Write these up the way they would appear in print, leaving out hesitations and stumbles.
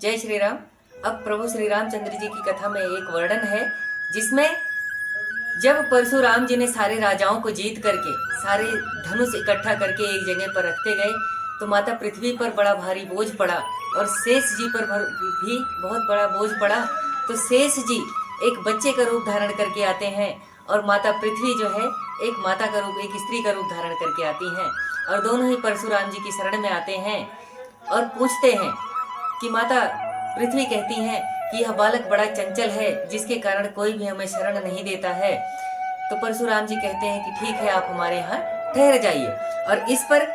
जय श्री राम। अब प्रभु श्री रामचंद्र जी की कथा में एक वर्णन है जिसमें जब परशुराम जी ने सारे राजाओं को जीत करके सारे धनुष इकट्ठा करके एक जगह पर रखते गए तो माता पृथ्वी पर बड़ा भारी बोझ पड़ा और शेष जी पर भी बहुत बड़ा बोझ पड़ा। तो शेष जी एक बच्चे का रूप धारण करके आते हैं और माता पृथ्वी जो है एक माता का रूप, एक स्त्री का रूप धारण करके आती हैं और दोनों ही परशुराम जी की शरण में आते हैं और पूछते हैं कि माता पृथ्वी कहती है कि यह बालक बड़ा चंचल है जिसके कारण कोई भी हमें शरण नहीं देता है। तो परशुराम जी कहते हैं कि ठीक है, आप हमारे यहाँ ठहर जाइए। और इस पर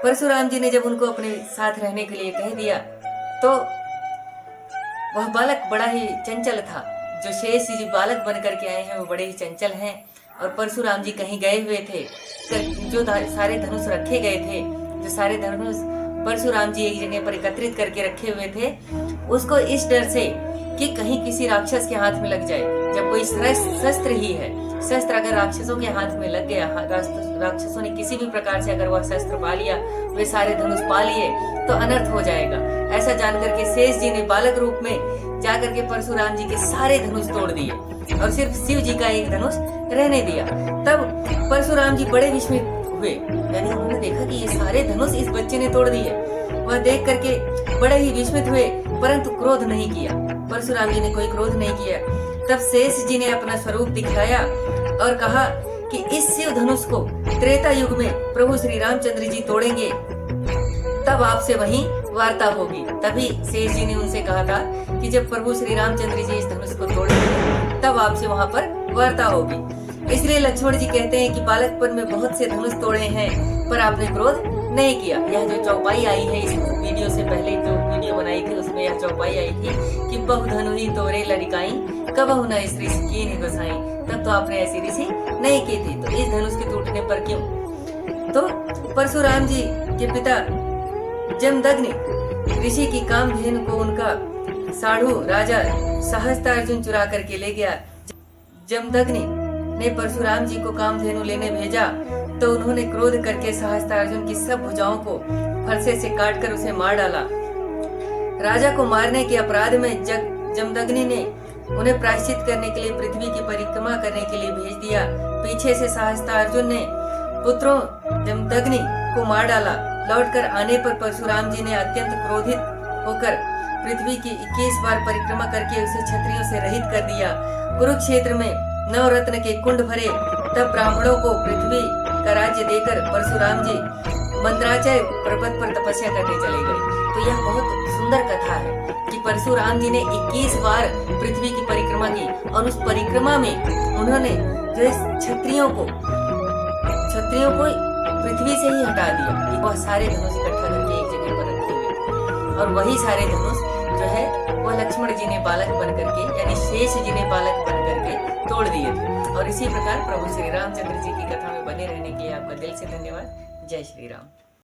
परशुराम जी ने जब उनको अपने साथ रहने के लिए कह दिया तो वह बालक बड़ा ही चंचल था। जो शेष जी बालक बन करके आए हैं वो बड़े ही चंचल हैं। और परशुराम जी कहीं गए हुए थे, जो सारे धनुष रखे गए थे, जो सारे धनुष परशुराम जी एक जगह पर एकत्रित करके रखे हुए थे, उसको इस डर से कि कहीं किसी राक्षस के हाथ में लग जाए। जब कोई शस्त्र ही है, शस्त्र अगर राक्षसों के हाथ में लग गया, राक्षसों ने किसी भी प्रकार से अगर वह शस्त्र पा लिया, वे सारे धनुष पा लिए तो अनर्थ हो जाएगा। ऐसा जानकर के शेष जी ने बालक रूप में जाकर के परशुराम जी के सारे धनुष तोड़ दिए और सिर्फ शिव जी का एक धनुष रहने दिया। तब परशुराम जी बड़े विस्मित हुए, यानी उन्होंने देखा कि ये सारे धनुष इस बच्चे ने तोड़ दिए। वह देख करके बड़े ही विस्मित हुए, परंतु क्रोध नहीं किया। परशुराम जी ने कोई क्रोध नहीं किया। तब शेष जी ने अपना स्वरूप दिखाया और कहा कि इस शिव धनुष को त्रेता युग में प्रभु श्री रामचंद्र जी तोड़ेंगे, तब आपसे वहीं वार्ता होगी। तभी शेष जी ने उनसे कहा था कि जब प्रभु श्री रामचंद्र जी इस धनुष को तोड़ेंगे तब आपसे वहां पर वार्ता होगी। इसलिए लक्ष्मण जी कहते हैं कि बालकपन में बहुत से धनुष तोड़े हैं पर आपने क्रोध नहीं किया। यह जो चौपाई आई है, इस वीडियो से पहले जो वीडियो बनाई थी उसमें यह चौपाई आई थी कि बहु धनु ही तोरे लड़िकाई कबहु न इस ऋषि की नहीं बसाई। तब तो आपने ऐसी ऋषि नहीं की थी, तो इस धनुष के टूटने पर क्यों? तो परशुराम जी के पिता जमदग्नि ऋषि की कामधेनु को उनका साढ़ू राजा सहस्त्रार्जुन चुरा करके ले गया। जमदग्नि ने परशुराम जी को कामधेनु लेने भेजा तो उन्होंने क्रोध करके सहस्त्रार्जुन की सब भुजाओं को फरसे से काटकर उसे मार डाला। राजा को मारने के अपराध में जमदग्नि ने उन्हें प्रायश्चित करने के लिए पृथ्वी की परिक्रमा करने के लिए भेज दिया। पीछे से सहस्त्रार्जुन ने पुत्रों जमदग्नि को मार डाला। लौटकर आने पर परशुराम जी ने अत्यंत क्रोधित होकर पृथ्वी की 21 बार परिक्रमा करके उसे क्षत्रियों से रहित कर दिया। कुरुक्षेत्र में नवरत्न के कुंड भरे, तब ब्राह्मणों को पृथ्वी का राज्य देकर परशुराम जी मंदराचल पर्वत पर तपस्या करने चले गए। तो यह बहुत सुंदर कथा है कि परशुराम जी ने 21 बार पृथ्वी की परिक्रमा की और उस परिक्रमा में उन्होंने जो क्षत्रियों को पृथ्वी से ही हटा दिया। वह सारे धनुष इकट्ठा करके एक जगह पर रखे हुए और वही सारे धनुष जो है वह लक्ष्मण जी ने बालक बन करके, यानी शेष जी ने बालक बन करके तोड़ दिए थे। और इसी प्रकार प्रभु श्री रामचंद्र जी की कथा में बने रहने के लिए आपका दिल से धन्यवाद। जय श्री राम।